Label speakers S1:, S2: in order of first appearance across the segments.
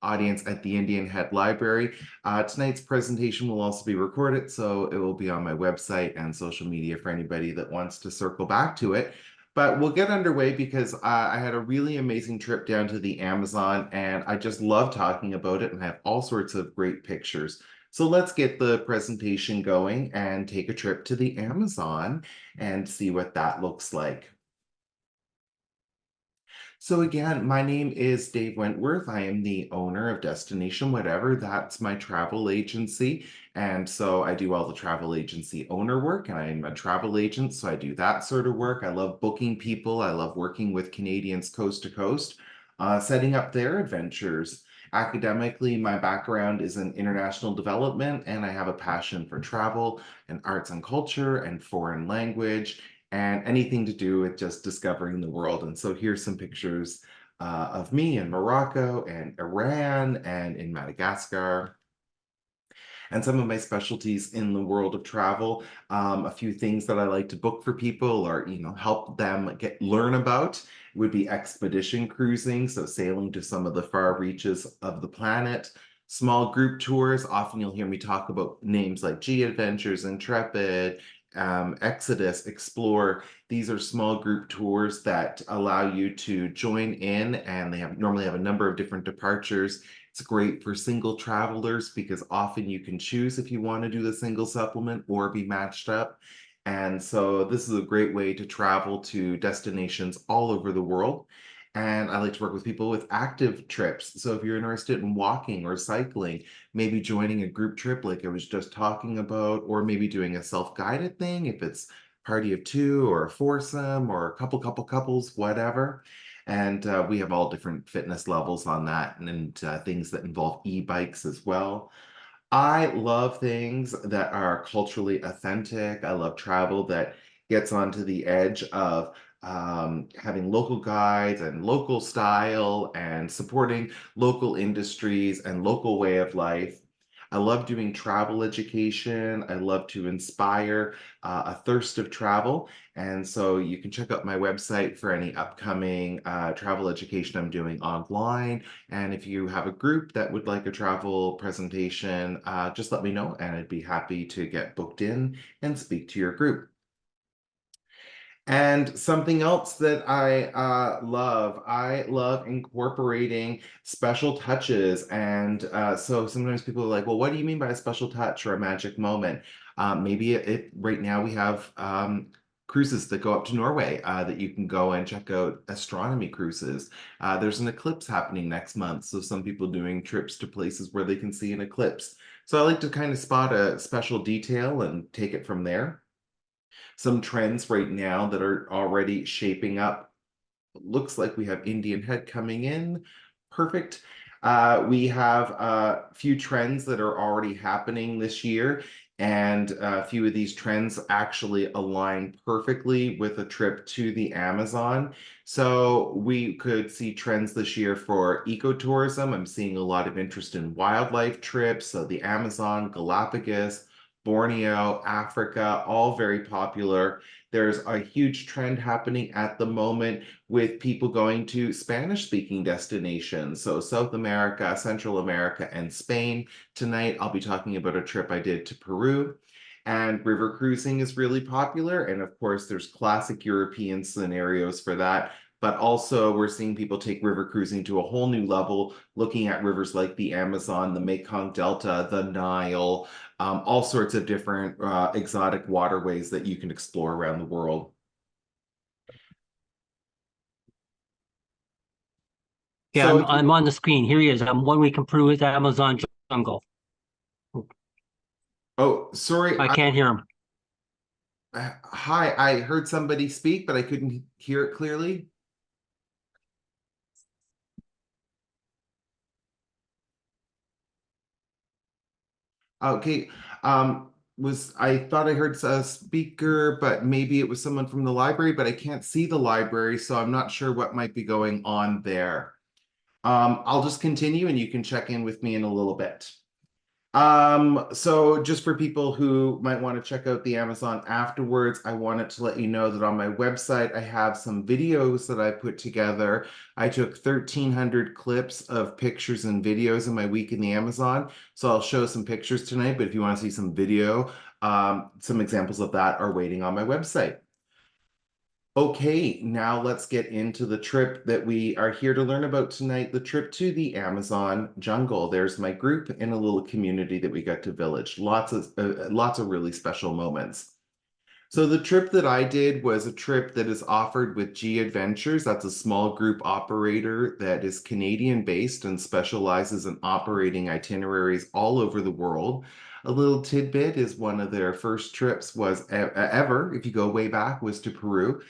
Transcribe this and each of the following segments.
S1: audience at the Indian Head Library. Tonight's presentation will also be recorded, so it will be on my website and social media for anybody that wants to circle back to it. But we'll get underway because I had a really amazing trip down to the Amazon, and I just love talking about it and have all sorts of great pictures. So let's get the presentation going and take a trip to the Amazon and see what that looks like. So again, my name is Dave Wentworth. I am the owner of Destination Whatever. That's my travel agency. And so I do all the travel agency owner work, and I'm a travel agent, so I do that sort of work. I love booking people. I love working with Canadians coast to coast, setting up their adventures. Academically, my background is in international development, and I have a passion for travel and arts and culture and foreign language and anything to do with just discovering the world. And so here's some pictures of me in Morocco and Iran and in Madagascar. And some of my specialties in the world of travel, a few things that I like to book for people or help them learn about would be expedition cruising, so sailing to some of the far reaches of the planet. Small group tours, often you'll hear me talk about names like G Adventures, Intrepid, Exodus, Explore. These are small group tours that allow you to join in, and they normally have a number of different departures. It's great for single travelers because often you can choose if you want to do the single supplement or be matched up. And so this is a great way to travel to destinations all over the world. And I like to work with people with active trips. So if you're interested in walking or cycling, maybe joining a group trip like I was just talking about, or maybe doing a self-guided thing if it's party of two or a foursome or a couples, whatever. And we have all different fitness levels on that and things that involve e-bikes as well. I love things that are culturally authentic. I love travel that gets onto the edge of having local guides and local style and supporting local industries and local way of life. I love doing travel education. I love to inspire a thirst of travel. And so you can check out my website for any upcoming travel education I'm doing online. And if you have a group that would like a travel presentation, just let me know and I'd be happy to get booked in and speak to your group. And something else that I love incorporating special touches. And so sometimes people are like, well, what do you mean by a special touch or a magic moment? Maybe right now we have cruises that go up to Norway that you can go and check out astronomy cruises. There's an eclipse happening next month. So some people doing trips to places where they can see an eclipse. So I like to kind of spot a special detail and take it from there. Some trends right now that are already shaping up. Looks like we have Indian Head coming in. Perfect. We have a few trends that are already happening this year, and a few of these trends actually align perfectly with a trip to the Amazon. So we could see trends this year for ecotourism. I'm seeing a lot of interest in wildlife trips, so the Amazon, Galapagos, Borneo, Africa, all very popular. There's a huge trend happening at the moment with people going to Spanish-speaking destinations. So South America, Central America, and Spain. Tonight, I'll be talking about a trip I did to Peru. And river cruising is really popular. And of course, there's classic European scenarios for that. But also, we're seeing people take river cruising to a whole new level, looking at rivers like the Amazon, the Mekong Delta, the Nile, all sorts of different exotic waterways that you can explore around the world.
S2: Yeah,
S1: So,
S2: I'm on the screen. Here he is. I'm 1 week in Peru with Amazon jungle.
S1: oh, sorry.
S2: I can't hear him.
S1: Hi, I heard somebody speak, but I couldn't hear it clearly. Okay. I thought I heard a speaker, but maybe it was someone from the library, but I can't see the library, so I'm not sure what might be going on there. I'll just continue and you can check in with me in a little bit. So just for people who might want to check out the Amazon afterwards, I wanted to let you know that on my website, I have some videos that I put together. I took 1,300 clips of pictures and videos in my week in the Amazon. So I'll show some pictures tonight, but if you want to see some video, some examples of that are waiting on my website. Okay, now let's get into the trip that we are here to learn about tonight, the trip to the Amazon jungle. There's my group in a little community that we got to village. Lots of really special moments. So the trip that I did was a trip that is offered with G Adventures. That's a small group operator that is Canadian based and specializes in operating itineraries all over the world. A little tidbit is one of their first trips was ever, if you go way back, was to Peru.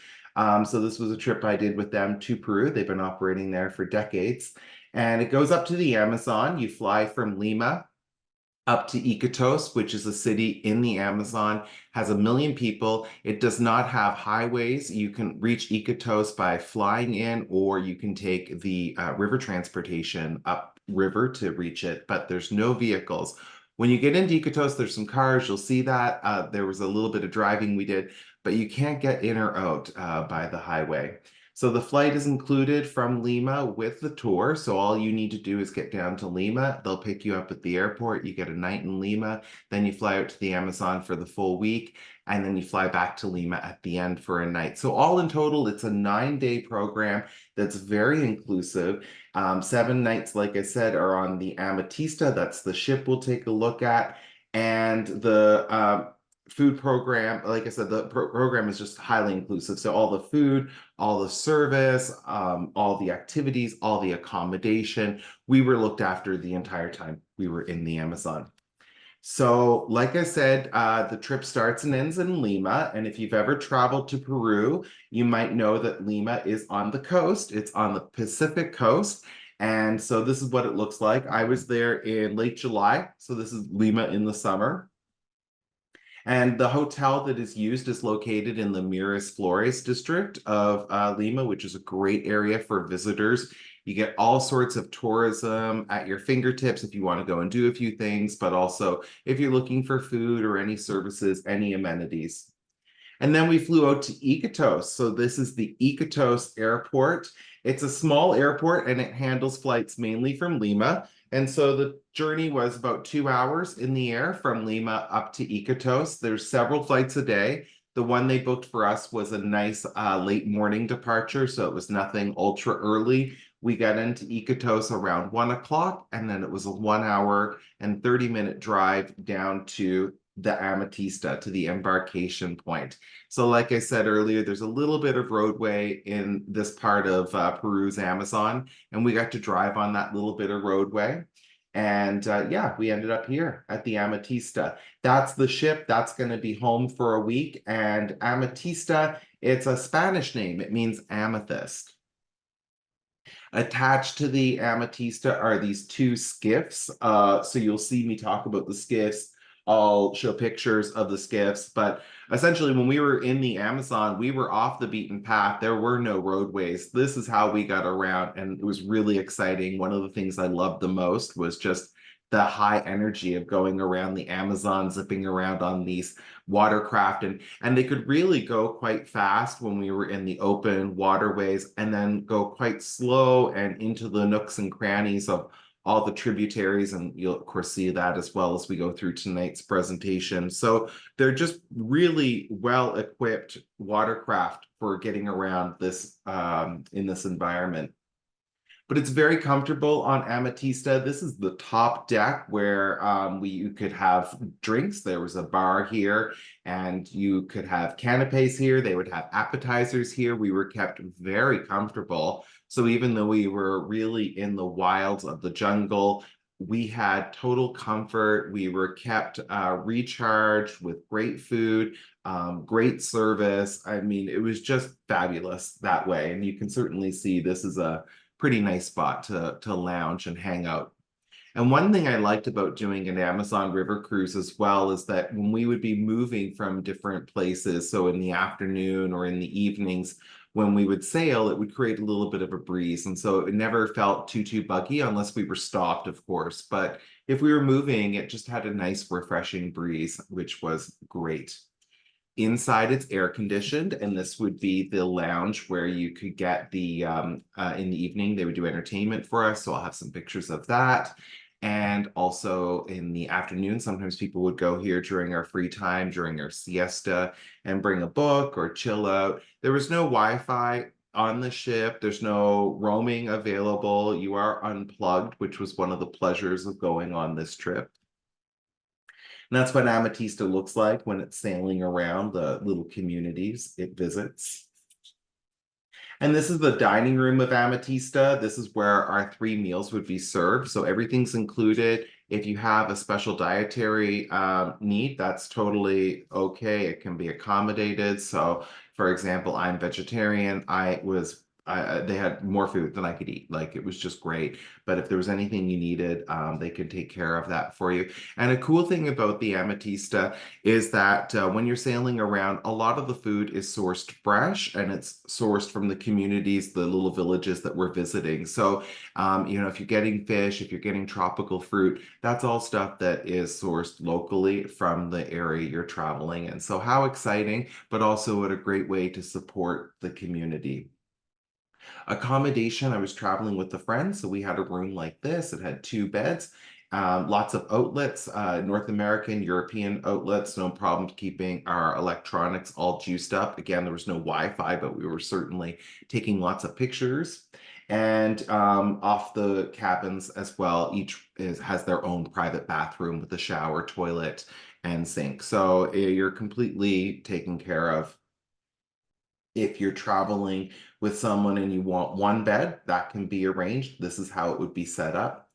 S1: So this was a trip I did with them to Peru. They've been operating there for decades. And it goes up to the Amazon. You fly from Lima up to Iquitos, which is a city in the Amazon, has 1 million people. It does not have highways. You can reach Iquitos by flying in, or you can take the river transportation up river to reach it, but there's no vehicles. When you get into Iquitos, there's some cars. You'll see that. There was a little bit of driving we did, but you can't get in or out by the highway. So the flight is included from Lima with the tour. So all you need to do is get down to Lima. They'll pick you up at the airport. You get a night in Lima. Then you fly out to the Amazon for the full week. And then you fly back to Lima at the end for a night. So all in total, it's a 9-day program that's very inclusive. 7 nights, like I said, are on the Amatista. That's the ship we'll take a look at. And the food program, like I said, the program is just highly inclusive. So all the food, all the service, all the activities, all the accommodation, we were looked after the entire time we were in the Amazon. So, like I said, the trip starts and ends in Lima. And if you've ever traveled to Peru, you might know that Lima is on the coast. It's on the Pacific coast. And so this is what it looks like. I was there in late July. So this is Lima in the summer. And the hotel that is used is located in the Miraflores district of Lima, which is a great area for visitors. You get all sorts of tourism at your fingertips if you want to go and do a few things, but also if you're looking for food or any services, any amenities. And then we flew out to Iquitos. So this is the Iquitos airport. It's a small airport and it handles flights mainly from Lima. And so the journey was about 2 hours in the air from Lima up to Iquitos. There's several flights a day. The one they booked for us was a nice late morning departure, so it was nothing ultra early. We got into Iquitos around 1 o'clock, and then it was a 1 hour and 30-minute drive down to the Amatista, to the embarkation point. So like I said earlier, there's a little bit of roadway in this part of Peru's Amazon, and we got to drive on that little bit of roadway. And yeah, we ended up here at the Amatista. That's the ship. That's going to be home for a week. And Amatista, it's a Spanish name. It means amethyst. Attached to the Amatista are these two skiffs. So you'll see me talk about the skiffs. I'll show pictures of the skiffs, but essentially when we were in the Amazon, we were off the beaten path. There were no roadways. This is how we got around, and it was really exciting. One of the things I loved the most was just the high energy of going around the Amazon, zipping around on these watercraft, and they could really go quite fast when we were in the open waterways, and then go quite slow and into the nooks and crannies of all the tributaries, and you'll of course see that as well as we go through tonight's presentation. So they're just really well equipped watercraft for getting around this in this environment. But it's very comfortable on Amatista. This is the top deck where you could have drinks. There was a bar here, and you could have canapes here. They would have appetizers here. We were kept very comfortable. So even though we were really in the wilds of the jungle, we had total comfort. We were kept recharged with great food, great service. I mean, it was just fabulous that way. And you can certainly see this is a pretty nice spot to lounge and hang out. And one thing I liked about doing an Amazon River cruise as well is that when we would be moving from different places, so in the afternoon or in the evenings, when we would sail, it would create a little bit of a breeze. And so it never felt too buggy unless we were stopped, of course. But if we were moving, it just had a nice, refreshing breeze, which was great. Inside, it's air conditioned, and this would be the lounge where you could get the in the evening, they would do entertainment for us. So I'll have some pictures of that. And also in the afternoon, sometimes people would go here during our free time, during our siesta, and bring a book or chill out. There was no Wi-Fi on the ship. There's no roaming available. You are unplugged, which was one of the pleasures of going on this trip. And that's what Amatista looks like when it's sailing around the little communities it visits. And this is the dining room of Amatista. This is where our 3 meals would be served. So everything's included. If you have a special dietary need, that's totally okay. It can be accommodated. So, for example, I'm vegetarian. They had more food than I could eat. Like it was just great. But if there was anything you needed, they could take care of that for you. And a cool thing about the Amatista is that when you're sailing around, a lot of the food is sourced fresh and it's sourced from the communities, the little villages that we're visiting. So, if you're getting fish, if you're getting tropical fruit, that's all stuff that is sourced locally from the area you're traveling in. So, how exciting, but also what a great way to support the community. Accommodation, I was traveling with a friend, so we had a room like this. It had 2 beds, lots of outlets, North American, European outlets, no problem keeping our electronics all juiced up. Again, there was no Wi-Fi, but we were certainly taking lots of pictures. And off the cabins as well, has their own private bathroom with a shower, toilet, and sink. So you're completely taken care of. If you're traveling with someone and you want 1 bed, that can be arranged. This is how it would be set up.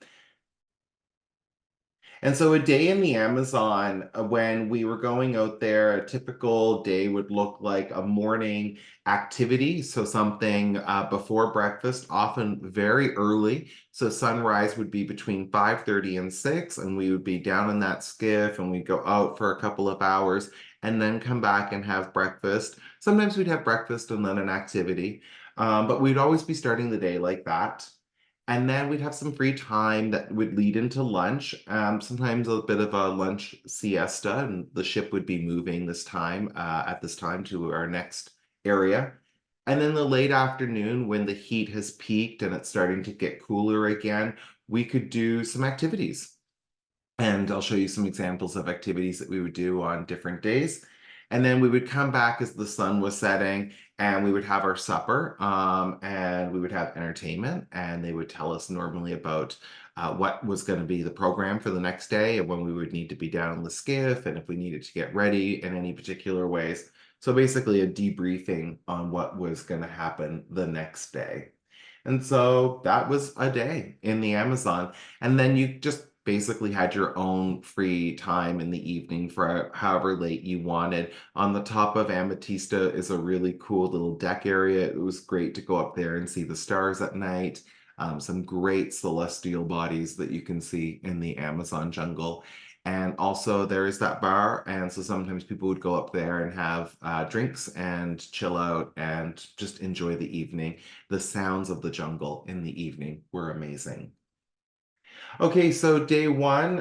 S1: And so a day in the Amazon, when we were going out there, a typical day would look like a morning activity. So something before breakfast, often very early. So sunrise would be between 5:30 and 6, and we would be down in that skiff and we'd go out for a couple of hours and then come back and have breakfast. Sometimes we'd have breakfast and then an activity, but we'd always be starting the day like that. And then we'd have some free time that would lead into lunch, sometimes a bit of a lunch siesta, and the ship would be moving at this time to our next area. And then the late afternoon, when the heat has peaked and it's starting to get cooler again, we could do some activities. And I'll show you some examples of activities that we would do on different days. And then we would come back as the sun was setting and we would have our supper, and we would have entertainment, and they would tell us normally about what was going to be the program for the next day and when we would need to be down in the skiff and if we needed to get ready in any particular ways. So basically a debriefing on what was going to happen the next day. And so that was a day in the Amazon. And then you just basically had your own free time in the evening for however late you wanted. On the top of Amatista is a really cool little deck area. It was great to go up there and see the stars at night. Some great celestial bodies that you can see in the Amazon jungle. And also there is that bar. And so sometimes people would go up there and have drinks and chill out and just enjoy the evening. The sounds of the jungle in the evening were amazing. Okay, so day one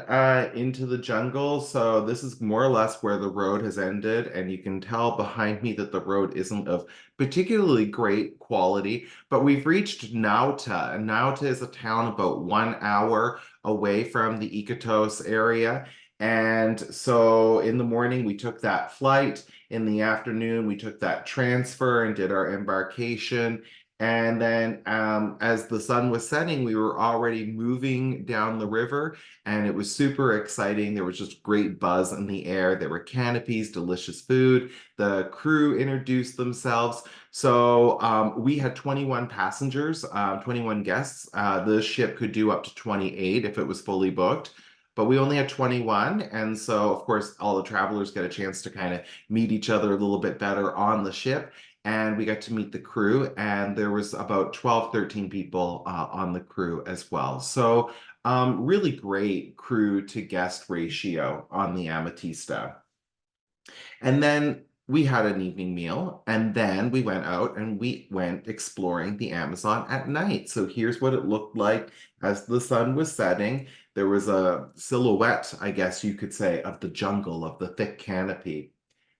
S1: into the jungle. So this is more or less where the road has ended, and you can tell behind me that the road isn't of particularly great quality, but we've reached Nauta, and Nauta is a town about 1 hour away from the Iquitos area. And so in the morning, we took that flight. In the afternoon, we took that transfer and did our embarkation. And then as the sun was setting, we were already moving down the river, and it was super exciting. There was just great buzz in the air. There were canopies, delicious food. The crew introduced themselves. So we had 21 passengers, 21 guests. The ship could do up to 28 if it was fully booked. But we only had 21. And so, of course, all the travelers get a chance to kind of meet each other a little bit better on the ship, and we got to meet the crew, and there was about 12, 13 people on the crew as well. So really great crew to guest ratio on the Amatista. And then we had an evening meal, and then we went out and we went exploring the Amazon at night. So here's what it looked like as the sun was setting. There was a silhouette, I guess you could say, of the jungle, of the thick canopy,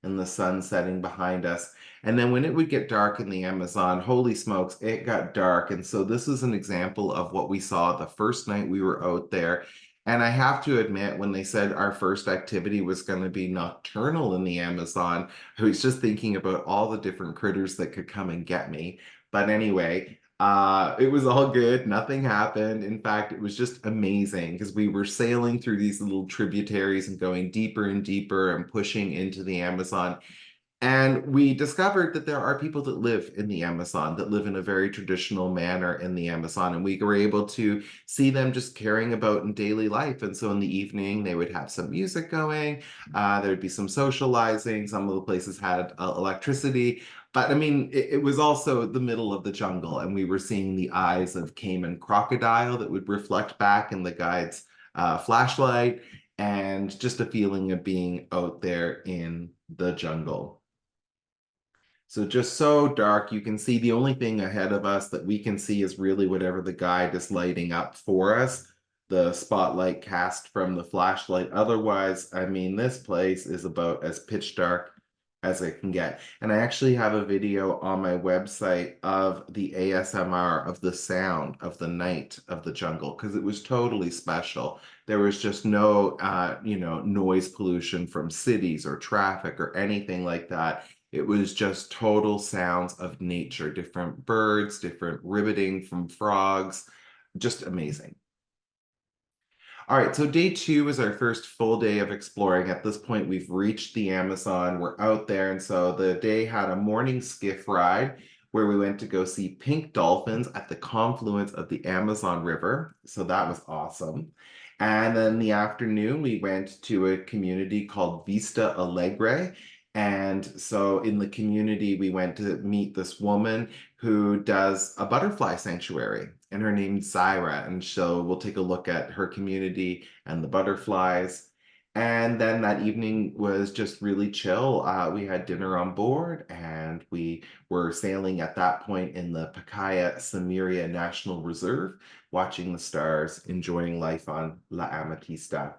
S1: and the sun setting behind us. And then when it would get dark in the Amazon, holy smokes, it got dark. And so this is an example of what we saw the first night we were out there. And I have to admit, when they said our first activity was going to be nocturnal in the Amazon, I was just thinking about all the different critters that could come and get me. But anyway, it was all good. Nothing happened. In fact, it was just amazing because we were sailing through these little tributaries and going deeper and deeper and pushing into the Amazon. And we discovered that there are people that live in the Amazon, that live in a very traditional manner in the Amazon. And we were able to see them just caring about in daily life. And so in the evening, they would have some music going, there'd be some socializing. Some of the places had electricity. But I mean, it was also the middle of the jungle, and we were seeing the eyes of caiman crocodile that would reflect back in the guide's flashlight, and just a feeling of being out there in the jungle. So just so dark, you can see the only thing ahead of us that we can see is really whatever the guide is lighting up for us, the spotlight cast from the flashlight. Otherwise, I mean, this place is about as pitch dark as it can get. And I actually have a video on my website of the ASMR of the sound of the night of the jungle, because it was totally special. There was just no, noise pollution from cities or traffic or anything like that. It was just total sounds of nature, different birds, different ribbiting from frogs, just amazing. All right, so day two is our first full day of exploring. At this point, we've reached the Amazon. We're out there. And so the day had a morning skiff ride where we went to go see pink dolphins at the confluence of the Amazon River. So that was awesome. And then the afternoon, we went to a community called Vista Alegre. And so in the community, we went to meet this woman who does a butterfly sanctuary, and her name's Zaira. And so we'll take a look at her community and the butterflies. And then that evening was just really chill. We had dinner on board, and we were sailing at that point in the Pacaya Samiria National Reserve, watching the stars, enjoying life on La Amatista.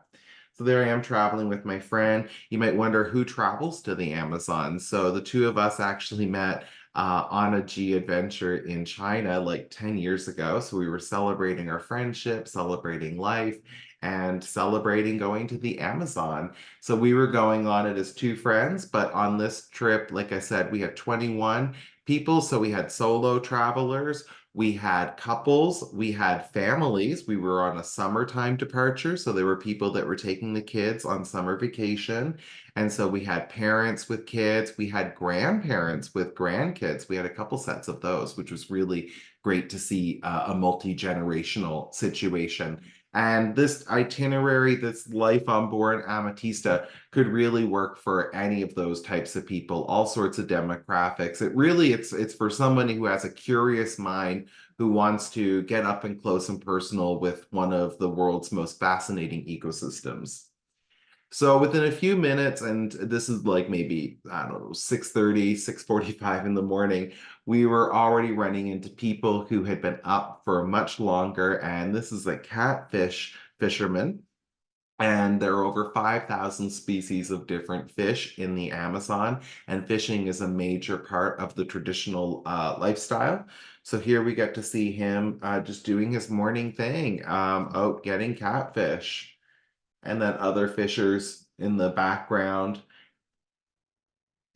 S1: So there I am traveling with my friend. You might wonder who travels to the Amazon. So the two of us actually met on a G adventure in China like 10 years ago. So we were celebrating our friendship, celebrating life, and celebrating going to the Amazon. So we were going on it as two friends, but on this trip, like I said, we had 21 people. So we had solo travelers, we had couples, we had families. We were on a summertime departure, so there were people that were taking the kids on summer vacation. And so we had parents with kids, we had grandparents with grandkids. We had a couple sets of those, which was really great to see a multi-generational situation. And this itinerary, this life on board Amatista, could really work for any of those types of people, all sorts of demographics. It's for somebody who has a curious mind, who wants to get up and close and personal with one of the world's most fascinating ecosystems. So within a few minutes, and this is like maybe, I don't know, 6:30, 6:45 in the morning, we were already running into people who had been up for much longer. And this is a catfish fisherman. And there are over 5,000 species of different fish in the Amazon, and fishing is a major part of the traditional lifestyle. So here we get to see him just doing his morning thing, out getting catfish, and then other fishers in the background.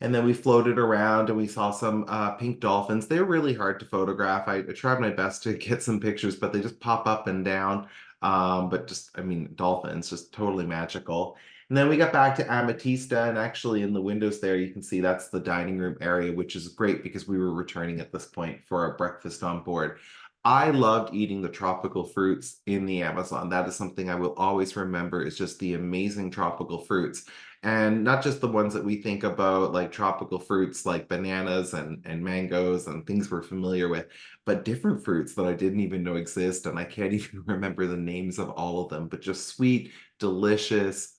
S1: And then we floated around and we saw some pink dolphins. They're really hard to photograph. I tried my best to get some pictures, but they just pop up and down. But just, I mean, dolphins, just totally magical. And then we got back to Amatista, and actually in the windows there, you can see that's the dining room area, which is great because we were returning at this point for our breakfast on board. I loved eating the tropical fruits in the Amazon. That is something I will always remember, is just the amazing tropical fruits. And not just the ones that we think about, like tropical fruits like bananas and mangoes and things we're familiar with, but different fruits that I didn't even know exist. And I can't even remember the names of all of them, but just sweet, delicious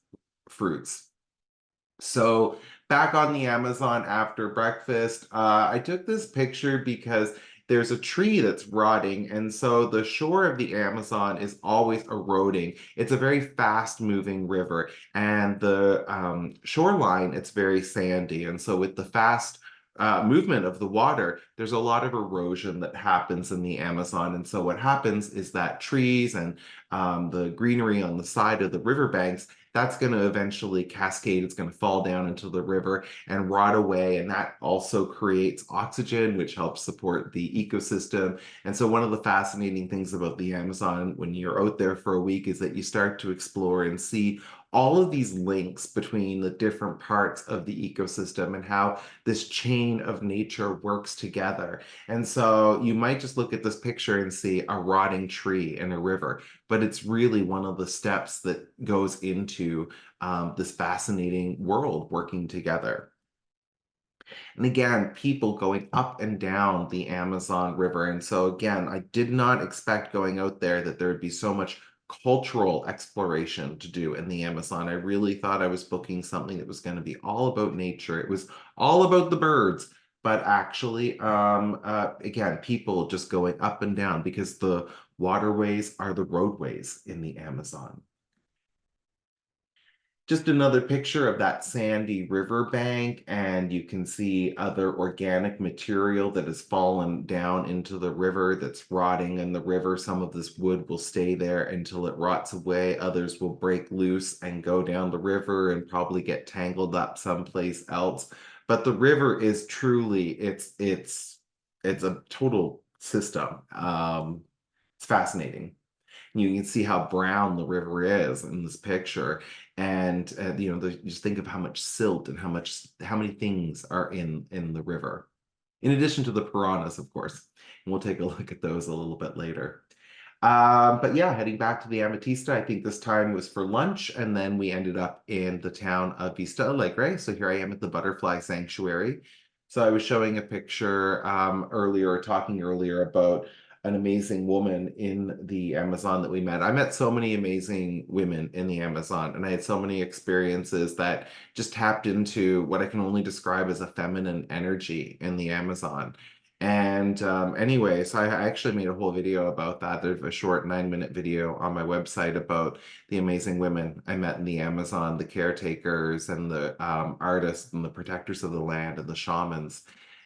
S1: fruits. So back on the Amazon after breakfast, I took this picture because there's a tree that's rotting, and so the shore of the Amazon is always eroding. It's a very fast-moving river, and the shoreline, it's very sandy, and so with the fast movement of the water, there's a lot of erosion that happens in the Amazon. And so what happens is that trees and the greenery on the side of the riverbanks, that's going to eventually cascade. It's going to fall down into the river and rot away. And that also creates oxygen, which helps support the ecosystem. And so, one of the fascinating things about the Amazon when you're out there for a week is that you start to explore and see all of these links between the different parts of the ecosystem and how this chain of nature works together. And so you might just look at this picture and see a rotting tree in a river, but it's really one of the steps that goes into this fascinating world working together. And again, people going up and down the Amazon River. And so, again, I did not expect going out there that there would be so much cultural exploration to do in the Amazon. I really thought I was booking something that was going to be all about nature. It was all about the birds. But actually, again, people just going up and down because the waterways are the roadways in the Amazon. Just another picture of that sandy riverbank, and you can see other organic material that has fallen down into the river that's rotting in the river. Some of this wood will stay there until it rots away. Others will break loose and go down the river and probably get tangled up someplace else. But the river is truly, it's a total system. It's fascinating. You can see how brown the river is in this picture, and you just think of how much silt and how many things are in the river, in addition to the piranhas, of course. And we'll take a look at those a little bit later. But yeah, heading back to the Amatista, I think this time was for lunch, and then we ended up in the town of Vista Alegre. So here I am at the Butterfly Sanctuary. So I was showing a picture earlier, talking earlier about an amazing woman in the Amazon that we met. I met so many amazing women in the Amazon, and I had so many experiences that just tapped into what I can only describe as a feminine energy in the Amazon. And anyway, so I actually made a whole video about that. There's a short 9-minute video on my website about the amazing women I met in the Amazon, the caretakers and the artists and the protectors of the land and the shamans.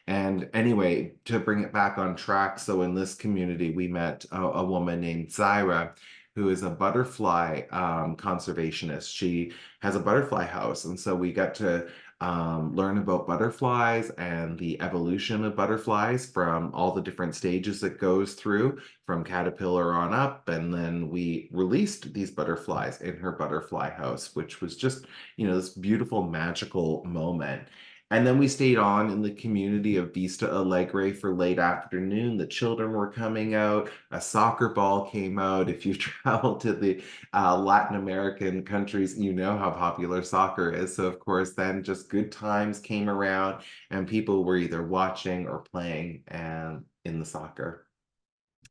S1: And anyway, to bring it back on track, so in this community, we met a woman named Zaira, who is a butterfly conservationist. She has a butterfly house. And so we got to learn about butterflies and the evolution of butterflies from all the different stages it goes through from caterpillar on up. And then we released these butterflies in her butterfly house, which was just, this beautiful, magical moment. And then we stayed on in the community of Vista Alegre for late afternoon. The children were coming out. A soccer ball came out. If you travel to the Latin American countries, you know how popular soccer is. So, of course, then just good times came around, and people were either watching or playing and in the soccer.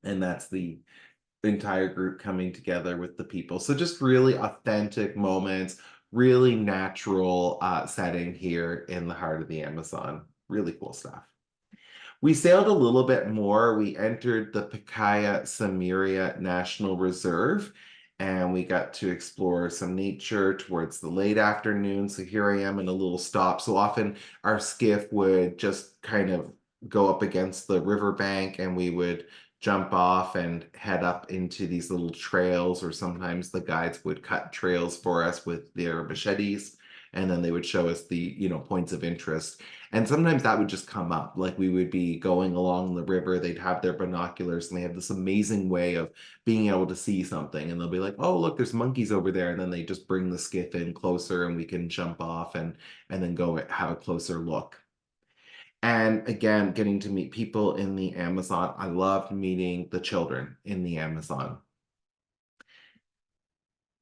S1: And that's the entire group coming together with the people. So just really authentic moments, really natural setting here in the heart of the Amazon. Really cool stuff. We sailed a little bit more. We entered the Pacaya Samiria National Reserve, and we got to explore some nature towards the late afternoon. So here I am in a little stop. So often our skiff would just kind of go up against the riverbank, and we would jump off and head up into these little trails, or sometimes the guides would cut trails for us with their machetes, and then they would show us the points of interest. And sometimes that would just come up, like we would be going along the river, they'd have their binoculars, and they have this amazing way of being able to see something, and they'll be like, oh, look, there's monkeys over there, and then they just bring the skiff in closer, and we can jump off and then go have a closer look. And again, getting to meet people in the Amazon. I loved meeting the children in the Amazon.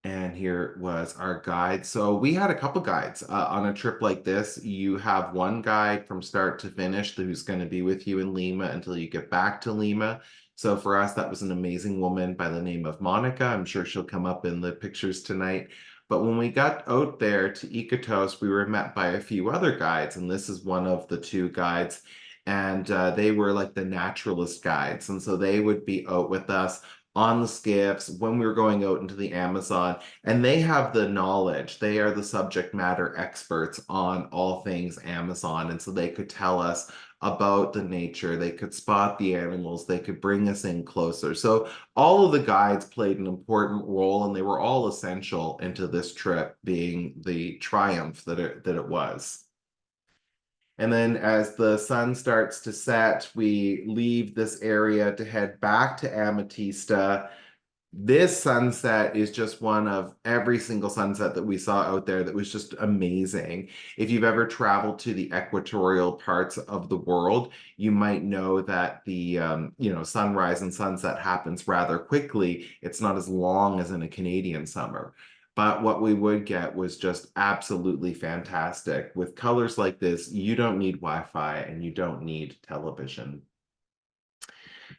S1: And here was our guide. So we had a couple guides on a trip like this. You have one guide from start to finish who's going to be with you in Lima until you get back to Lima. So for us, that was an amazing woman by the name of Monica. I'm sure she'll come up in the pictures tonight. But when we got out there to Iquitos, we were met by a few other guides, and this is one of the two guides. And they were like the naturalist guides. And so they would be out with us on the skiffs when we were going out into the Amazon. And they have the knowledge. They are the subject matter experts on all things Amazon. And so they could tell us about the nature. They could spot the animals. They could bring us in closer. So all of the guides played an important role, and they were all essential into this trip being the triumph that it was. And then as the sun starts to set, we leave this area to head back to Amatista. This sunset is just one of every single sunset that we saw out there that was just amazing. If you've ever traveled to the equatorial parts of the world, you might know that the sunrise and sunset happens rather quickly. It's not as long as in a Canadian summer. But what we would get was just absolutely fantastic. With colors like this, you don't need Wi-Fi and you don't need television.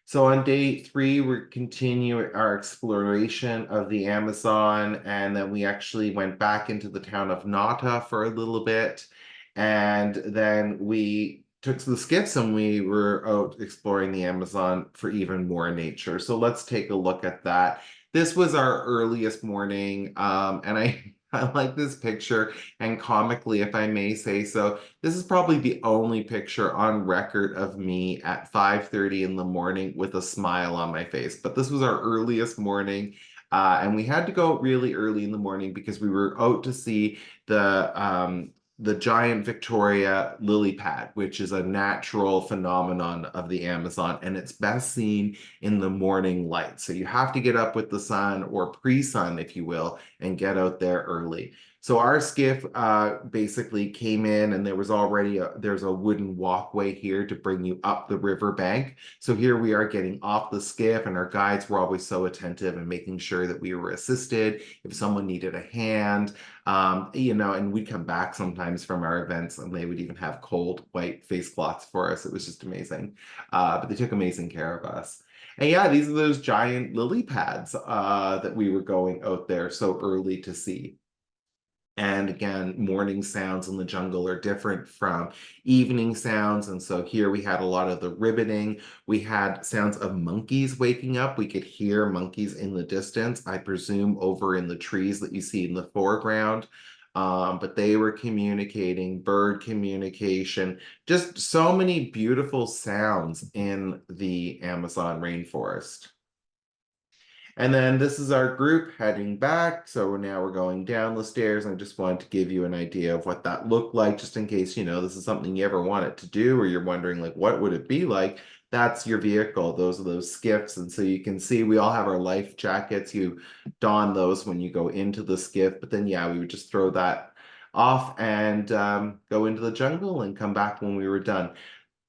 S1: So on day 3, we continue our exploration of the Amazon, and then we actually went back into the town of Nata for a little bit, and then we took the skiffs and we were out exploring the Amazon for even more nature. So let's take a look at that. This was our earliest morning, and I like this picture, and comically, if I may say so, this is probably the only picture on record of me at 5:30 in the morning with a smile on my face. But this was our earliest morning, and we had to go really early in the morning because we were out to see the giant Victoria lily pad, which is a natural phenomenon of the Amazon, and it's best seen in the morning light. So you have to get up with the sun, or pre-sun, if you will, and get out there early. So our skiff basically came in, and there was already there's a wooden walkway here to bring you up the riverbank. So here we are getting off the skiff, and our guides were always so attentive and making sure that we were assisted if someone needed a hand. And we'd come back sometimes from our events, and they would even have cold white face cloths for us. It was just amazing. But they took amazing care of us. And yeah, these are those giant lily pads that we were going out there so early to see. And again, morning sounds in the jungle are different from evening sounds. And so here we had a lot of the ribbiting. We had sounds of monkeys waking up. We could hear monkeys in the distance, I presume over in the trees that you see in the foreground. But they were communicating, bird communication, just so many beautiful sounds in the Amazon rainforest. And then this is our group heading back. So now we're going down the stairs. I just wanted to give you an idea of what that looked like, just in case, this is something you ever wanted to do, or you're wondering, like, what would it be like? That's your vehicle. Those are those skiffs. And so you can see we all have our life jackets. You don those when you go into the skiff. But then, yeah, we would just throw that off and go into the jungle and come back when we were done.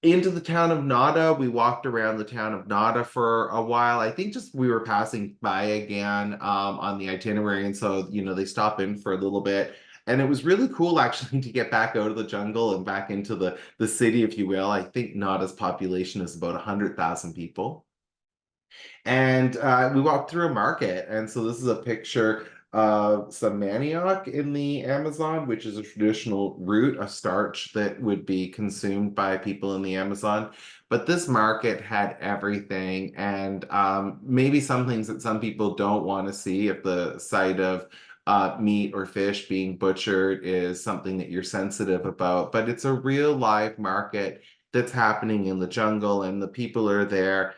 S1: Into the town of Nada. We walked around the town of Nada for a while. I think just we were passing by again on the itinerary, and so they stop in for a little bit. And it was really cool actually to get back out of the jungle and back into the city, if you will. I think Nada's population is about 100,000 people. And we walked through a market. And so this is a picture of some manioc in the Amazon, which is a traditional root, a starch that would be consumed by people in the Amazon. But this market had everything, and maybe some things that some people don't want to see, if the sight of meat or fish being butchered is something that you're sensitive about. But it's a real live market that's happening in the jungle, and the people are there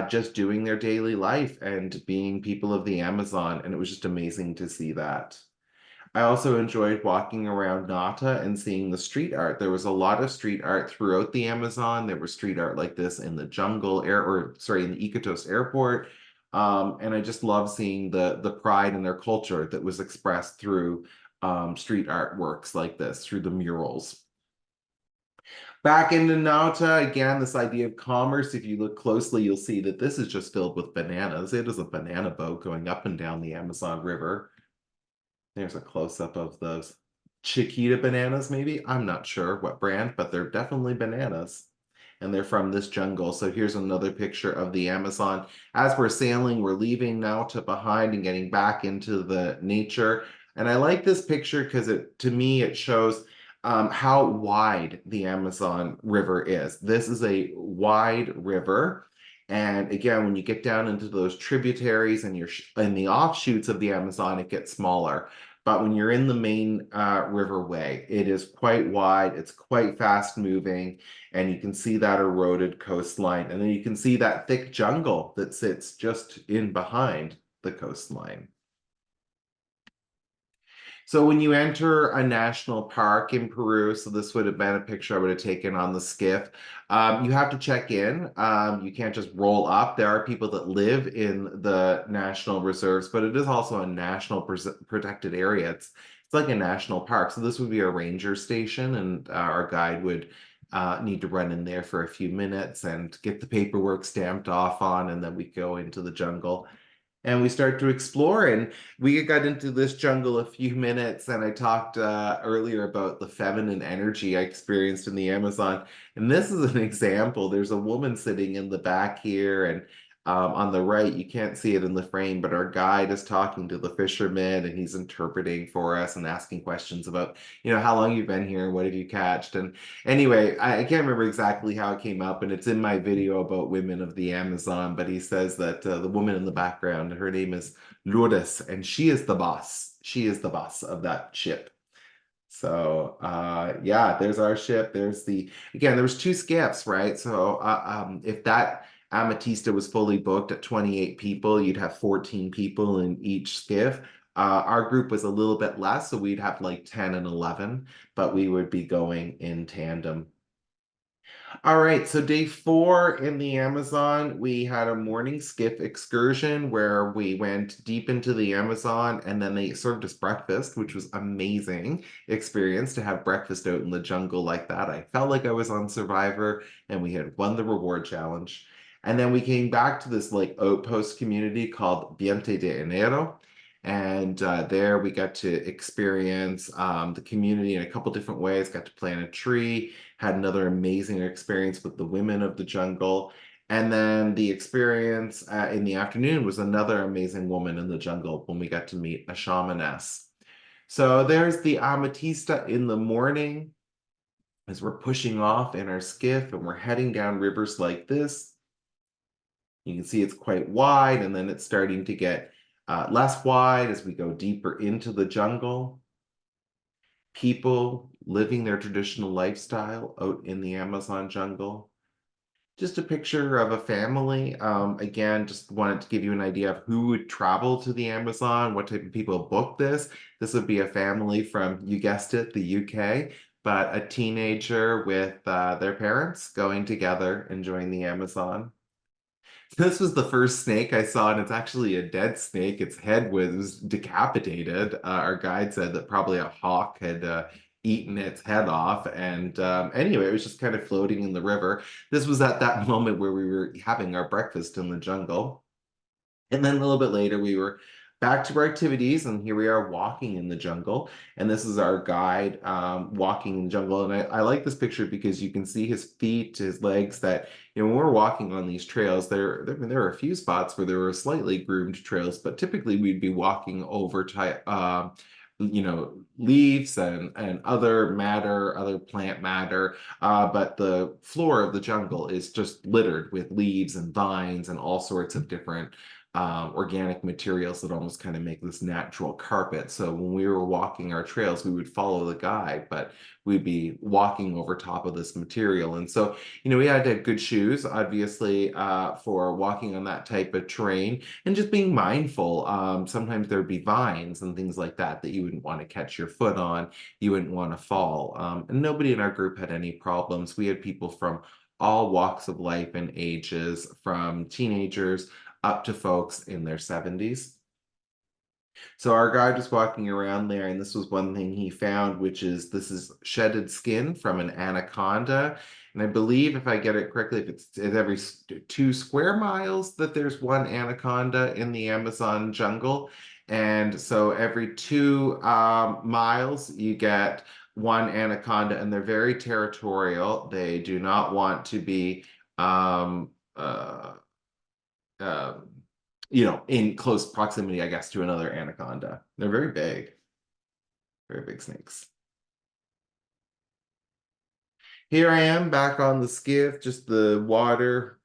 S1: just doing their daily life and being people of the Amazon. And it was just amazing to see that. I also enjoyed walking around Nata and seeing the street art. There was a lot of street art throughout the Amazon. There was street art like this in the jungle in the Iquitos airport. And I just love seeing the pride in their culture that was expressed through street artworks like this, through the murals. Back into Nauta, again, this idea of commerce, if you look closely, you'll see that this is just filled with bananas. It is a banana boat going up and down the Amazon River. There's a close-up of those Chiquita bananas, maybe. I'm not sure what brand, but they're definitely bananas. and they're from this jungle. So here's another picture of the Amazon. As we're sailing, we're leaving now to behind and getting back into the nature. And I like this picture because to me, it shows how wide the Amazon River is. This is a wide river. And again, when you get down into those tributaries and you're in the offshoots of the Amazon, it gets smaller. But when you're in the main riverway, it is quite wide, it's quite fast moving, and you can see that eroded coastline. And then you can see that thick jungle that sits just in behind the coastline. So when you enter a national park in Peru, so this would have been a picture I would have taken on the skiff, you have to check in. You can't just roll up. There are people that live in the national reserves, but it is also a national protected area. It's like a national park. So this would be a ranger station, and our guide would need to run in there for a few minutes and get the paperwork stamped off on, and then we go into the jungle and we start to explore. And we got into this jungle a few minutes, and I talked earlier about the feminine energy I experienced in the Amazon, and this is an example. There's a woman sitting in the back here, and on the right, you can't see it in the frame, but our guide is talking to the fisherman, and he's interpreting for us and asking questions about, how long you've been here and what have you catched. And anyway, I can't remember exactly how it came up, and it's in my video about women of the Amazon, but he says that the woman in the background, her name is Lourdes, and she is the boss. She is the boss of that ship. So yeah, there's our ship. Again, there was two skiffs, right? So if that Amatista was fully booked at 28 people, you'd have 14 people in each skiff. Our group was a little bit less, so we'd have like 10 and 11, but we would be going in tandem. All right, so day 4 in the Amazon, we had a morning skiff excursion where we went deep into the Amazon, and then they served us breakfast, which was amazing experience to have breakfast out in the jungle like that. I felt like I was on Survivor, and we had won the reward challenge. And then we came back to this like outpost community called Viente de Enero. And there we got to experience the community in a couple different ways, got to plant a tree, had another amazing experience with the women of the jungle. And then the experience in the afternoon was another amazing woman in the jungle when we got to meet a shamaness. So there's the Amatista in the morning as we're pushing off in our skiff and we're heading down rivers like this. You can see it's quite wide, and then it's starting to get less wide as we go deeper into the jungle. People living their traditional lifestyle out in the Amazon jungle. Just a picture of a family. Again, just wanted to give you an idea of who would travel to the Amazon, what type of people book this. This would be a family from, you guessed it, the UK, but a teenager with their parents going together, enjoying the Amazon. This was the first snake I saw, and it's actually a dead snake. Its head was decapitated. Our guide said that probably a hawk had eaten its head off. And anyway, it was just kind of floating in the river. This was at that moment where we were having our breakfast in the jungle. And then a little bit later, we were back to our activities, and here we are walking in the jungle. And this is our guide walking in the jungle. And I like this picture because you can see his feet, his legs, that, when we're walking on these trails, there are a few spots where there were slightly groomed trails, but typically we'd be walking over leaves and other matter, other plant matter, but the floor of the jungle is just littered with leaves and vines and all sorts of different organic materials that almost kind of make this natural carpet. So when we were walking our trails, we would follow the guide, but we'd be walking over top of this material. And so, we had to have good shoes, obviously, for walking on that type of terrain, and just being mindful. Sometimes there'd be vines and things like that you wouldn't want to catch your foot on. You wouldn't want to fall. And nobody in our group had any problems. We had people from all walks of life and ages, from teenagers up to folks in their 70s. So our guide was walking around there, and this was one thing he found, which is this is shedded skin from an anaconda. And I believe, if I get it correctly, if it's every 2 square miles that there's one anaconda in the Amazon jungle. And so every 2 miles, you get one anaconda, and they're very territorial. They do not want to be um uh um in close proximity, I guess, to another anaconda. They're very big snakes. Here I am back on the skiff, just the water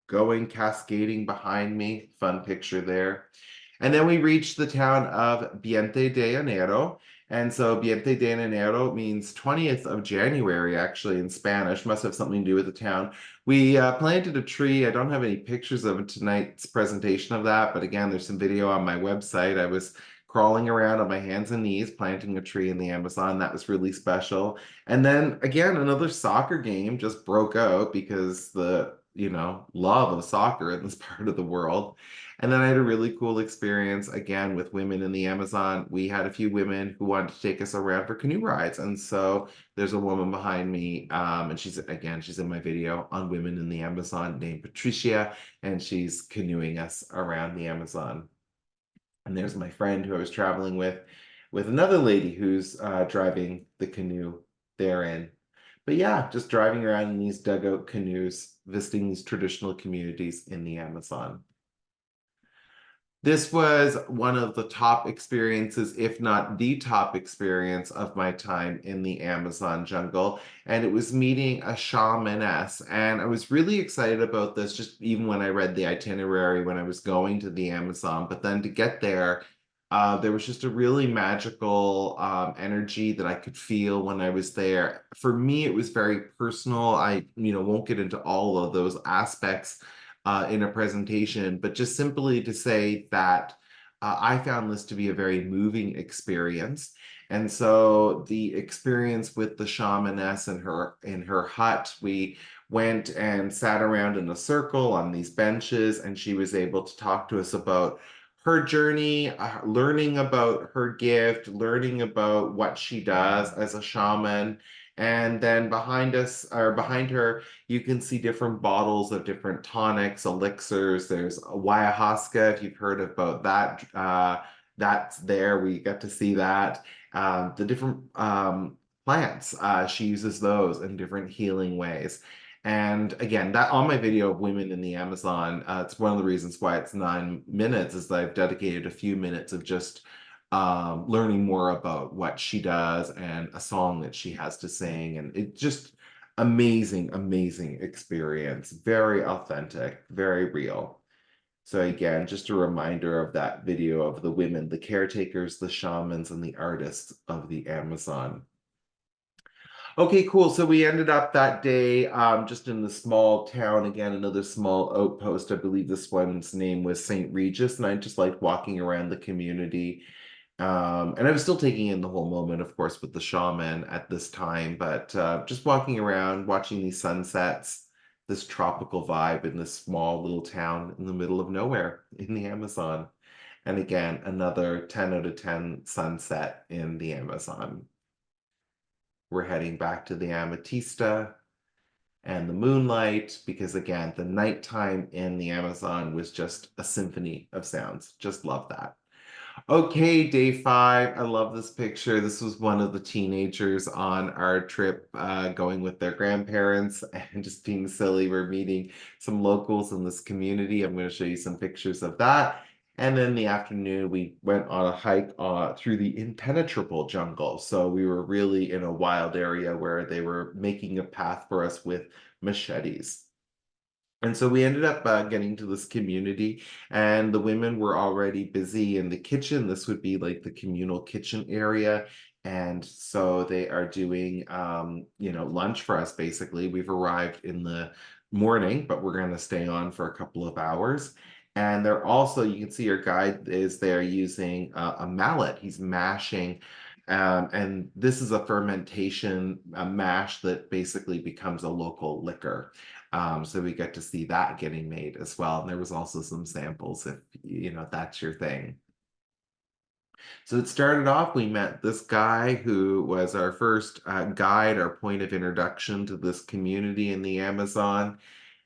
S1: going cascading behind me. Fun picture there. And then we reached the town of Viente de Enero. And so Viente de Enero means 20th of January, actually, in Spanish. Must have something to do with the town. We planted a tree. I don't have any pictures of tonight's presentation of that, but again, there's some video on my website. I was crawling around on my hands and knees, planting a tree in the Amazon. That was really special. And then again, another soccer game just broke out because the love of soccer in this part of the world. And then I had a really cool experience again with women in the Amazon. We had a few women who wanted to take us around for canoe rides. And so there's a woman behind me, and she's in my video on women in the Amazon named Patricia, and she's canoeing us around the Amazon. And there's my friend who I was traveling with another lady who's driving the canoe therein. But yeah, just driving around in these dugout canoes, visiting these traditional communities in the Amazon. This was one of the top experiences, if not the top experience of my time in the Amazon jungle. And it was meeting a shamaness. And I was really excited about this, just even when I read the itinerary when I was going to the Amazon. But then to get there was just a really magical energy that I could feel when I was there. For me, it was very personal. I won't get into all of those aspects in a presentation, but just simply to say that I found this to be a very moving experience. And so the experience with the shamaness in her hut, we went and sat around in a circle on these benches, and she was able to talk to us about her journey, learning about her gift, learning about what she does as a shaman. And then behind us, or behind her, you can see different bottles of different tonics, elixirs. There's ayahuasca, if you've heard about that. That's there. We got to see that. The different plants, she uses those in different healing ways. And again, that on my video of women in the Amazon, it's one of the reasons why it's 9 minutes, is that I've dedicated a few minutes of just learning more about what she does and a song that she has to sing. And it just amazing experience. Very authentic, very real. So again, just a reminder of that video of the women, the caretakers, the shamans, and the artists of the Amazon. Okay, cool. So we ended up that day just in the small town. Again, another small outpost. I believe this one's name was St. Regis, and I just liked walking around the community. And I was still taking in the whole moment, of course, with the shaman at this time, but just walking around, watching these sunsets, this tropical vibe in this small little town in the middle of nowhere in the Amazon. And again, another 10 out of 10 sunset in the Amazon. We're heading back to the Amatista and the moonlight, because again, the nighttime in the Amazon was just a symphony of sounds. Just love that. Okay, day 5. I love this picture. This was one of the teenagers on our trip going with their grandparents and just being silly. We're meeting some locals in this community. I'm going to show you some pictures of that. And then in the afternoon, we went on a hike through the impenetrable jungle. So we were really in a wild area where they were making a path for us with machetes. And so we ended up getting to this community, and the women were already busy in the kitchen. This would be like the communal kitchen area. And so they are doing, lunch for us, basically. We've arrived in the morning, but we're going to stay on for a couple of hours. And they're also, you can see our guide is there using a mallet. He's mashing. And this is a fermentation mash that basically becomes a local liquor. So we get to see that getting made as well. And there was also some samples if that's your thing. So it started off, we met this guy who was our first guide, our point of introduction to this community in the Amazon.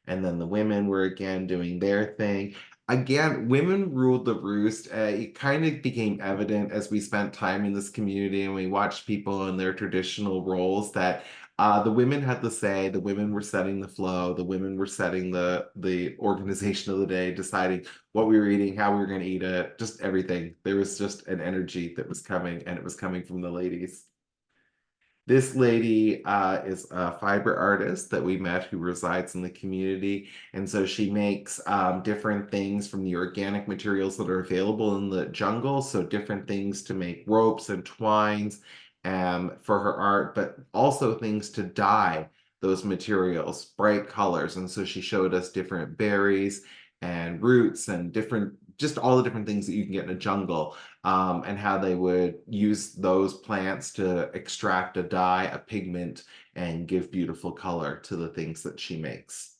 S1: And then the women were again doing their thing. Again, women ruled the roost. It kind of became evident as we spent time in this community and we watched people in their traditional roles that the women had the say, the women were setting the flow, the women were setting the organization of the day, deciding what we were eating, how we were going to eat it, just everything. There was just an energy that was coming, and it was coming from the ladies. This lady is a fiber artist that we met who resides in the community. And so she makes different things from the organic materials that are available in the jungle. So different things to make ropes and twines for her art, but also things to dye those materials, bright colors. And so she showed us different berries and roots and different, just all the different things that you can get in a jungle, and how they would use those plants to extract a dye, a pigment, and give beautiful color to the things that she makes.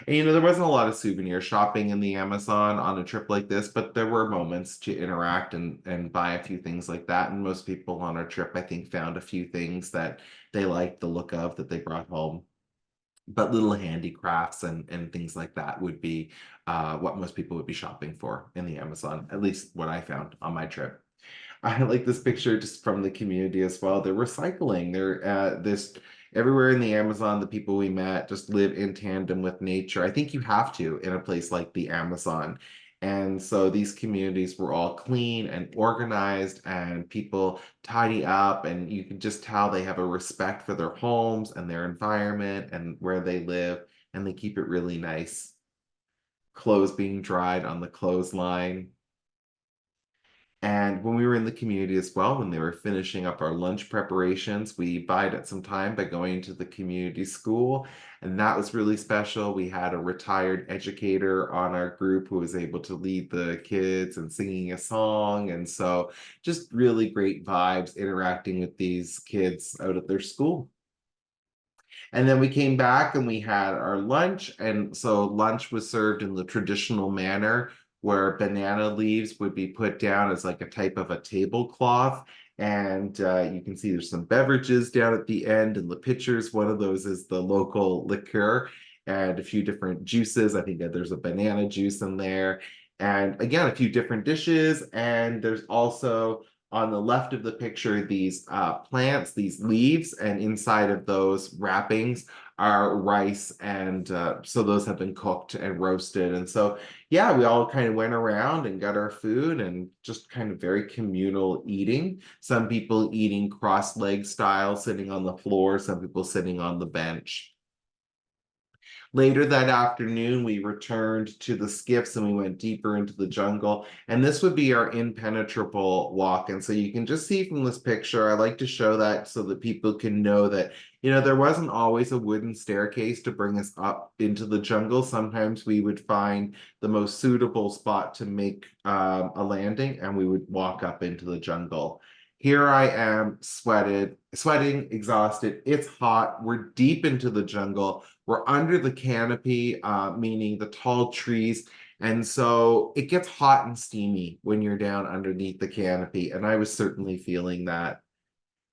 S1: And there wasn't a lot of souvenir shopping in the Amazon on a trip like this, but there were moments to interact and buy a few things like that. And most people on our trip, I think, found a few things that they liked the look of that they brought home. But little handicrafts and things like that would be what most people would be shopping for in the Amazon, at least what I found on my trip. I like this picture just from the community as well. They're recycling. They're this everywhere in the Amazon. The people we met just live in tandem with nature. I think you have to in a place like the Amazon. And so these communities were all clean and organized, and people tidy up, and you can just tell they have a respect for their homes and their environment and where they live, and they keep it really nice. Clothes being dried on the clothesline. And when we were in the community as well, when they were finishing up our lunch preparations, we bided some time by going to the community school. And that was really special. We had a retired educator on our group who was able to lead the kids and singing a song. And so just really great vibes interacting with these kids out at their school. And then we came back and we had our lunch. And so lunch was served in the traditional manner where banana leaves would be put down as like a type of a tablecloth. And you can see there's some beverages down at the end in the pictures. One of those is the local liqueur and a few different juices. I think that there's a banana juice in there. And again, a few different dishes. And there's also on the left of the picture these plants, these leaves, and inside of those wrappings are rice, and so those have been cooked and roasted. And so yeah, we all kind of went around and got our food and just kind of very communal eating. Some people eating cross-leg style, sitting on the floor, some people sitting on the bench. Later that afternoon, we returned to the skiffs and we went deeper into the jungle. And this would be our impenetrable walk. And so you can just see from this picture, I like to show that so that people can know that, there wasn't always a wooden staircase to bring us up into the jungle. Sometimes we would find the most suitable spot to make a landing, and we would walk up into the jungle. Here I am, sweating, exhausted. It's hot. We're deep into the jungle. We're under the canopy, meaning the tall trees. And so it gets hot and steamy when you're down underneath the canopy. And I was certainly feeling that.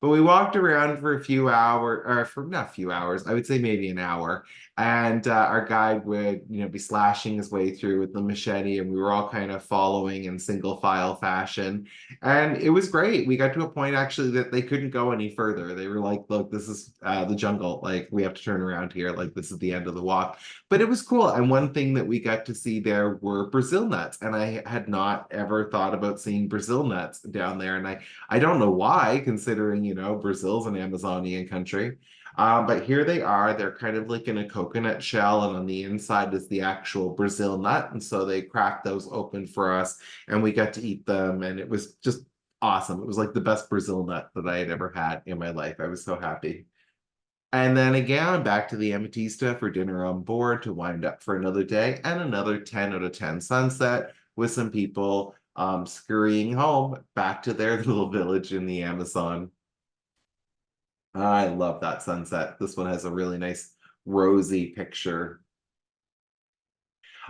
S1: But we walked around for a few hours, or for not a few hours, I would say maybe an hour. And our guide would, be slashing his way through with the machete, and we were all kind of following in single file fashion. And it was great. We got to a point actually that they couldn't go any further. They were like, "Look, this is the jungle. Like, we have to turn around here. Like, this is the end of the walk." But it was cool. And one thing that we got to see there were Brazil nuts, and I had not ever thought about seeing Brazil nuts down there. And I don't know why, considering, Brazil's an Amazonian country. But here they are. They're kind of like in a coconut shell, and on the inside is the actual Brazil nut. And so they cracked those open for us, and we got to eat them. And it was just awesome. It was like the best Brazil nut that I had ever had in my life. I was so happy. And then again, back to the Amatista for dinner on board to wind up for another day and another 10 out of 10 sunset with some people scurrying home back to their little village in the Amazon. I love that sunset. This one has a really nice rosy picture.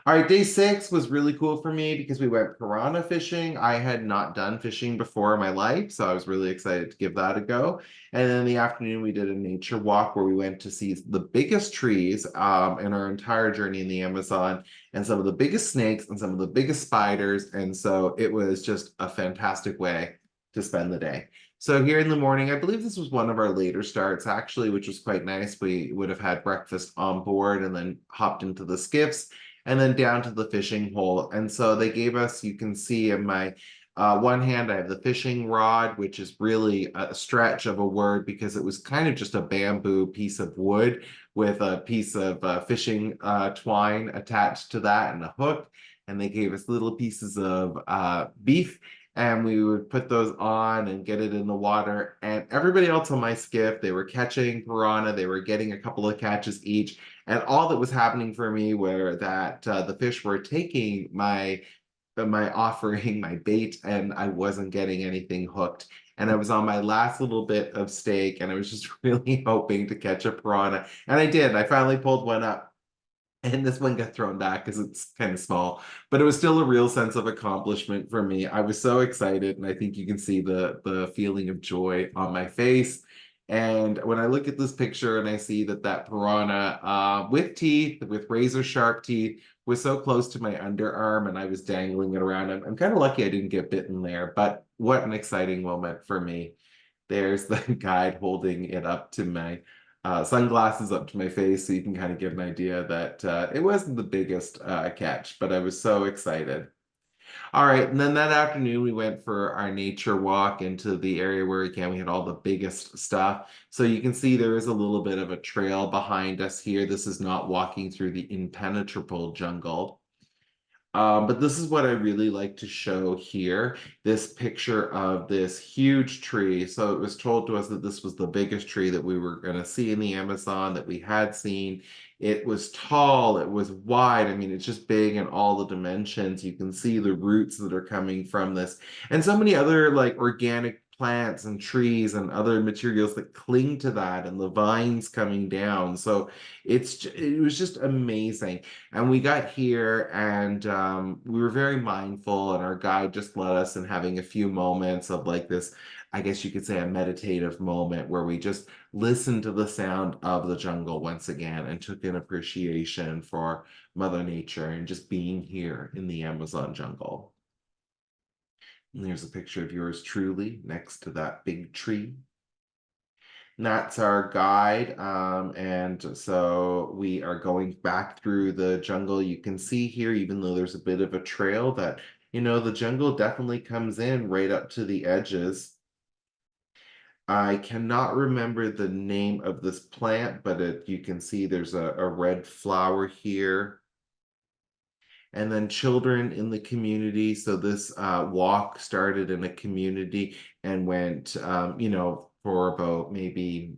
S1: All right, day 6 was really cool for me because we went piranha fishing. I had not done fishing before in my life, so I was really excited to give that a go. And then in the afternoon, we did a nature walk where we went to see the biggest trees in our entire journey in the Amazon, and some of the biggest snakes and some of the biggest spiders. And so it was just a fantastic way to spend the day. So here in the morning, I believe this was one of our later starts actually, which was quite nice. We would have had breakfast on board and then hopped into the skiffs and then down to the fishing hole. And so they gave us, you can see in my one hand, I have the fishing rod, which is really a stretch of a word because it was kind of just a bamboo piece of wood with a piece of fishing twine attached to that and a hook. And they gave us little pieces of beef, and we would put those on and get it in the water. And everybody else on my skiff, they were catching piranha, they were getting a couple of catches each. And all that was happening for me were that the fish were taking my offering, my bait, and I wasn't getting anything hooked. And I was on my last little bit of steak, and I was just really hoping to catch a piranha. And I did. I finally pulled one up. And this one got thrown back because it's kind of small, but it was still a real sense of accomplishment for me. I was so excited, and I think you can see the feeling of joy on my face. And when I look at this picture and I see that that piranha with teeth, with razor sharp teeth, was so close to my underarm, and I was dangling it around. I'm kind of lucky I didn't get bitten there, but what an exciting moment for me. There's the guide holding it up to my sunglasses up to my face so you can kind of get an idea that it wasn't the biggest catch, but I was so excited. All right, and then that afternoon we went for our nature walk into the area where again we had all the biggest stuff. So you can see there is a little bit of a trail behind us here. This is not walking through the impenetrable jungle. But this is what I really like to show here, this picture of this huge tree. So it was told to us that this was the biggest tree that we were going to see in the Amazon that we had seen. It was tall, it was wide. I mean, it's just big in all the dimensions. You can see the roots that are coming from this, and so many other like organic plants and trees and other materials that cling to that, and the vines coming down. So it was just amazing. And we got here, and we were very mindful, and our guide just led us in having a few moments of like this, I guess you could say, a meditative moment where we just listened to the sound of the jungle once again and took an appreciation for Mother Nature and just being here in the Amazon jungle. And there's a picture of yours truly next to that big tree. And that's our guide. And so we are going back through the jungle. You can see here, even though there's a bit of a trail, that, the jungle definitely comes in right up to the edges. I cannot remember the name of this plant, but you can see there's a red flower here. And then children in the community. So this walk started in a community and went, for about maybe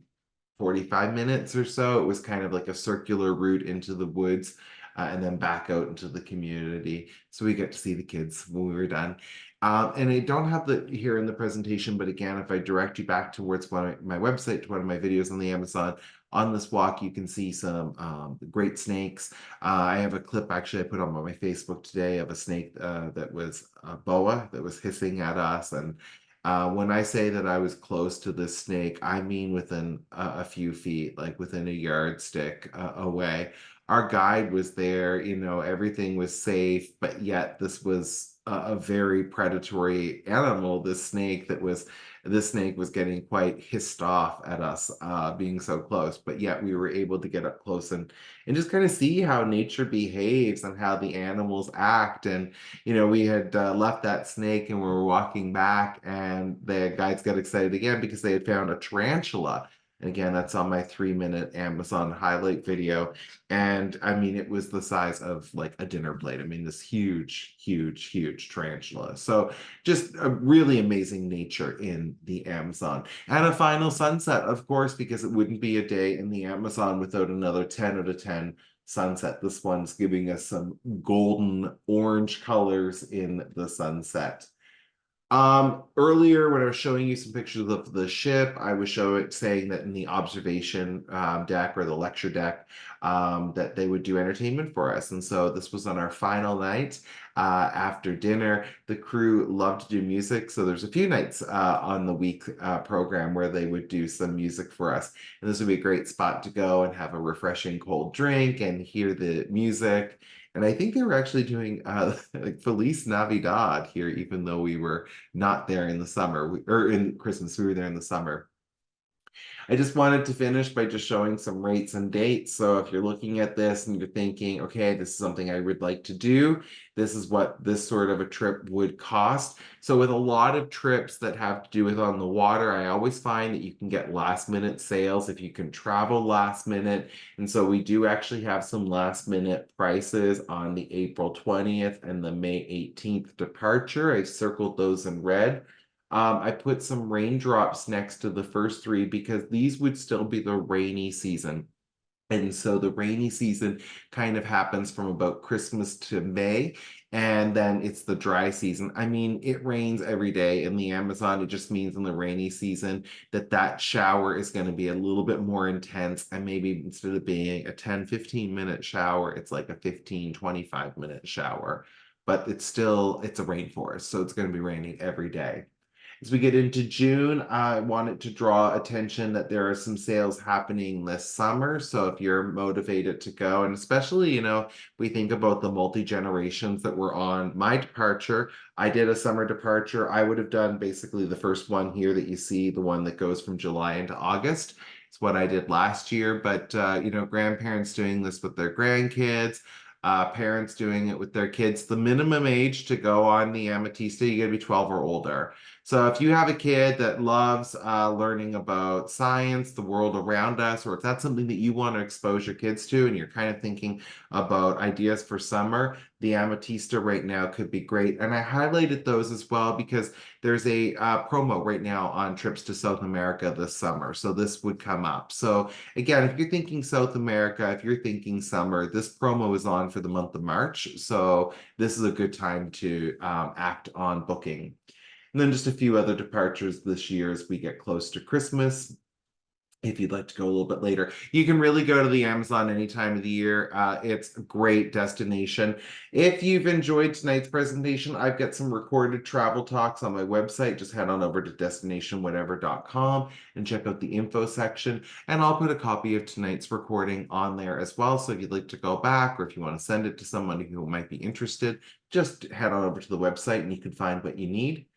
S1: 45 minutes or so. It was kind of like a circular route into the woods and then back out into the community. So we get to see the kids when we were done. And I don't have the here in the presentation, but again, if I direct you back towards my website, to one of my videos on the Amazon, on this walk, you can see some great snakes. I have a clip actually I put on my Facebook today of a snake that was a boa that was hissing at us. And when I say that I was close to this snake, I mean within a few feet, like within a yardstick away. Our guide was there, everything was safe, but yet this was a very predatory animal, this snake was getting quite hissed off at us being so close, but yet we were able to get up close and just kind of see how nature behaves and how the animals act. And we had left that snake and we were walking back, and the guides got excited again because they had found a tarantula. And again, that's on my 3-minute Amazon highlight video. And I mean, it was the size of like a dinner plate. I mean, this huge, huge, huge tarantula. So just a really amazing nature in the Amazon. And a final sunset, of course, because it wouldn't be a day in the Amazon without another 10 out of 10 sunset. This one's giving us some golden orange colors in the sunset. Earlier when I was showing you some pictures of the ship, I was saying that in the observation deck or the lecture deck, that they would do entertainment for us. And so this was on our final night after dinner. The crew loved to do music, so there's a few nights on the week program where they would do some music for us. And this would be a great spot to go and have a refreshing cold drink and hear the music. And I think they were actually doing like Feliz Navidad here, even though we were not there in the summer, or in Christmas, we were there in the summer. I just wanted to finish by just showing some rates and dates. So if you're looking at this and you're thinking, okay, this is something I would like to do, this is what this sort of a trip would cost. So with a lot of trips that have to do with on the water, I always find that you can get last minute sales if you can travel last minute. And so we do actually have some last minute prices on the April 20th and the May 18th departure. I circled those in red. I put some raindrops next to the first three because these would still be the rainy season. And so the rainy season kind of happens from about Christmas to May, and then it's the dry season. I mean, it rains every day in the Amazon. It just means in the rainy season that that shower is going to be a little bit more intense. And maybe instead of being a 10-15 minute shower, it's like a 15-25 minute shower. But it's a rainforest, so it's going to be raining every day. As we get into June, I wanted to draw attention that there are some sales happening this summer. So if you're motivated to go, and especially, we think about the multi-generations that were on my departure. I did a summer departure. I would have done basically the first one here that you see, the one that goes from July into August. It's what I did last year. But, grandparents doing this with their grandkids. Parents doing it with their kids. The minimum age to go on the Amatista, you gotta be 12 or older. So if you have a kid that loves learning about science, the world around us, or if that's something that you want to expose your kids to and you're kind of thinking about ideas for summer, the Amatista right now could be great. And I highlighted those as well because there's a promo right now on trips to South America this summer. So this would come up. So again, if you're thinking South America, if you're thinking summer, this promo is on for the month of March. So this is a good time to act on booking. And then just a few other departures this year as we get close to Christmas. If you'd like to go a little bit later, you can really go to the Amazon any time of the year. It's a great destination. If you've enjoyed tonight's presentation, I've got some recorded travel talks on my website. Just head on over to destinationwhatever.com and check out the info section. And I'll put a copy of tonight's recording on there as well. So if you'd like to go back or if you want to send it to somebody who might be interested, just head on over to the website and you can find what you need.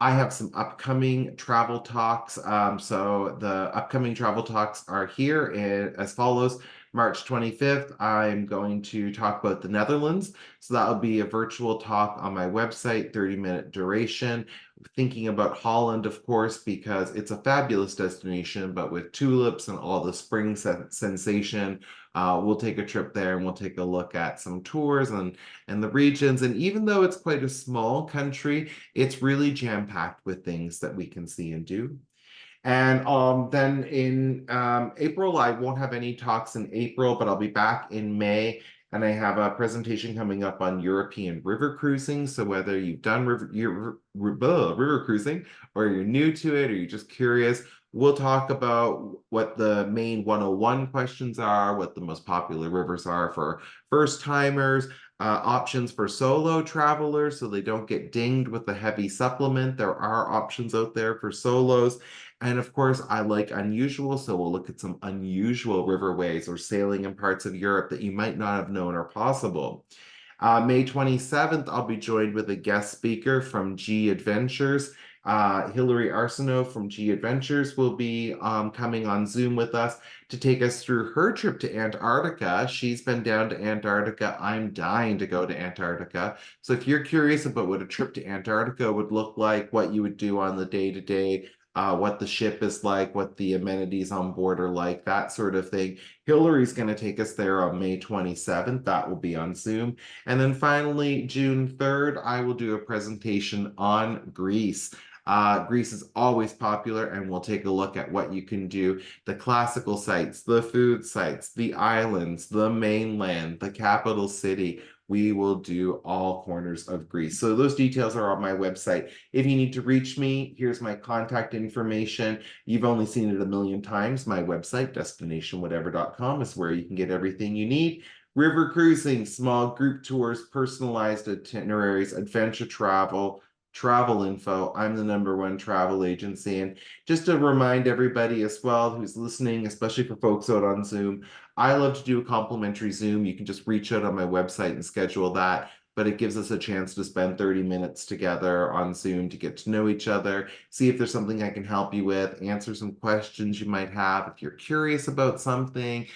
S1: I have some upcoming travel talks. So the upcoming travel talks are here as follows. March 25th, I'm going to talk about the Netherlands. So that'll be a virtual talk on my website, 30-minute duration. Thinking about Holland, of course, because it's a fabulous destination, but with tulips and all the spring sensation, we'll take a trip there and we'll take a look at some tours and the regions. And even though it's quite a small country, it's really jam-packed with things that we can see and do. And then in April, I won't have any talks in April, but I'll be back in May. And I have a presentation coming up on European river cruising. So whether you've done river cruising or you're new to it or you're just curious, we'll talk about what the main 101 questions are, what the most popular rivers are for first timers, options for solo travelers so they don't get dinged with a heavy supplement. There are options out there for solos. And of course, I like unusual, so we'll look at some unusual riverways or sailing in parts of Europe that you might not have known are possible. May 27th, I'll be joined with a guest speaker from G Adventures. Hilary Arsenault from G Adventures will be coming on Zoom with us to take us through her trip to Antarctica. She's been down to Antarctica. I'm dying to go to Antarctica. So if you're curious about what a trip to Antarctica would look like, what you would do on the day-to-day, what the ship is like, what the amenities on board are like, that sort of thing. Hillary's going to take us there on May 27th. That will be on Zoom. And then finally, June 3rd, I will do a presentation on Greece. Greece is always popular, and we'll take a look at what you can do. The classical sites, the food sites, the islands, the mainland, the capital city. We will do all corners of Greece. So those details are on my website. If you need to reach me, here's my contact information. You've only seen it a million times. My website, destinationwhatever.com, is where you can get everything you need. River cruising, small group tours, personalized itineraries, adventure travel, travel info. I'm the #1 travel agency. And just to remind everybody as well who's listening, especially for folks out on Zoom, I love to do a complimentary Zoom. You can just reach out on my website and schedule that. But it gives us a chance to spend 30 minutes together on Zoom to get to know each other, see if there's something I can help you with, answer some questions you might have. If you're curious about something,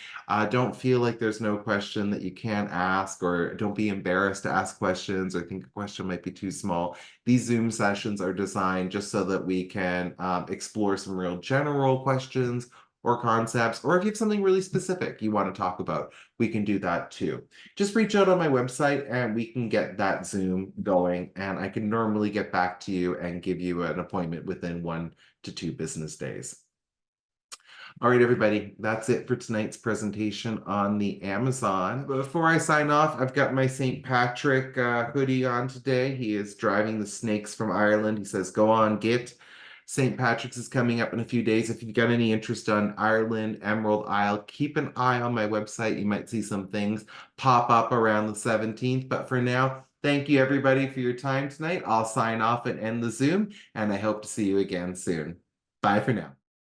S1: don't feel like there's no question that you can't ask, or don't be embarrassed to ask questions or think a question might be too small. These Zoom sessions are designed just so that we can explore some real general questions or concepts, or if you have something really specific you want to talk about, we can do that too. Just reach out on my website and we can get that Zoom going, and I can normally get back to you and give you an appointment within 1 to 2 business days. All right, everybody, that's it for tonight's presentation on the Amazon. Before I sign off, I've got my St. Patrick hoodie on today. He is driving the snakes from Ireland. He says, go on, git. St. Patrick's is coming up in a few days. If you've got any interest on Ireland, Emerald Isle, keep an eye on my website. You might see some things pop up around the 17th. But for now, thank you, everybody, for your time tonight. I'll sign off and end the Zoom, and I hope to see you again soon. Bye for now.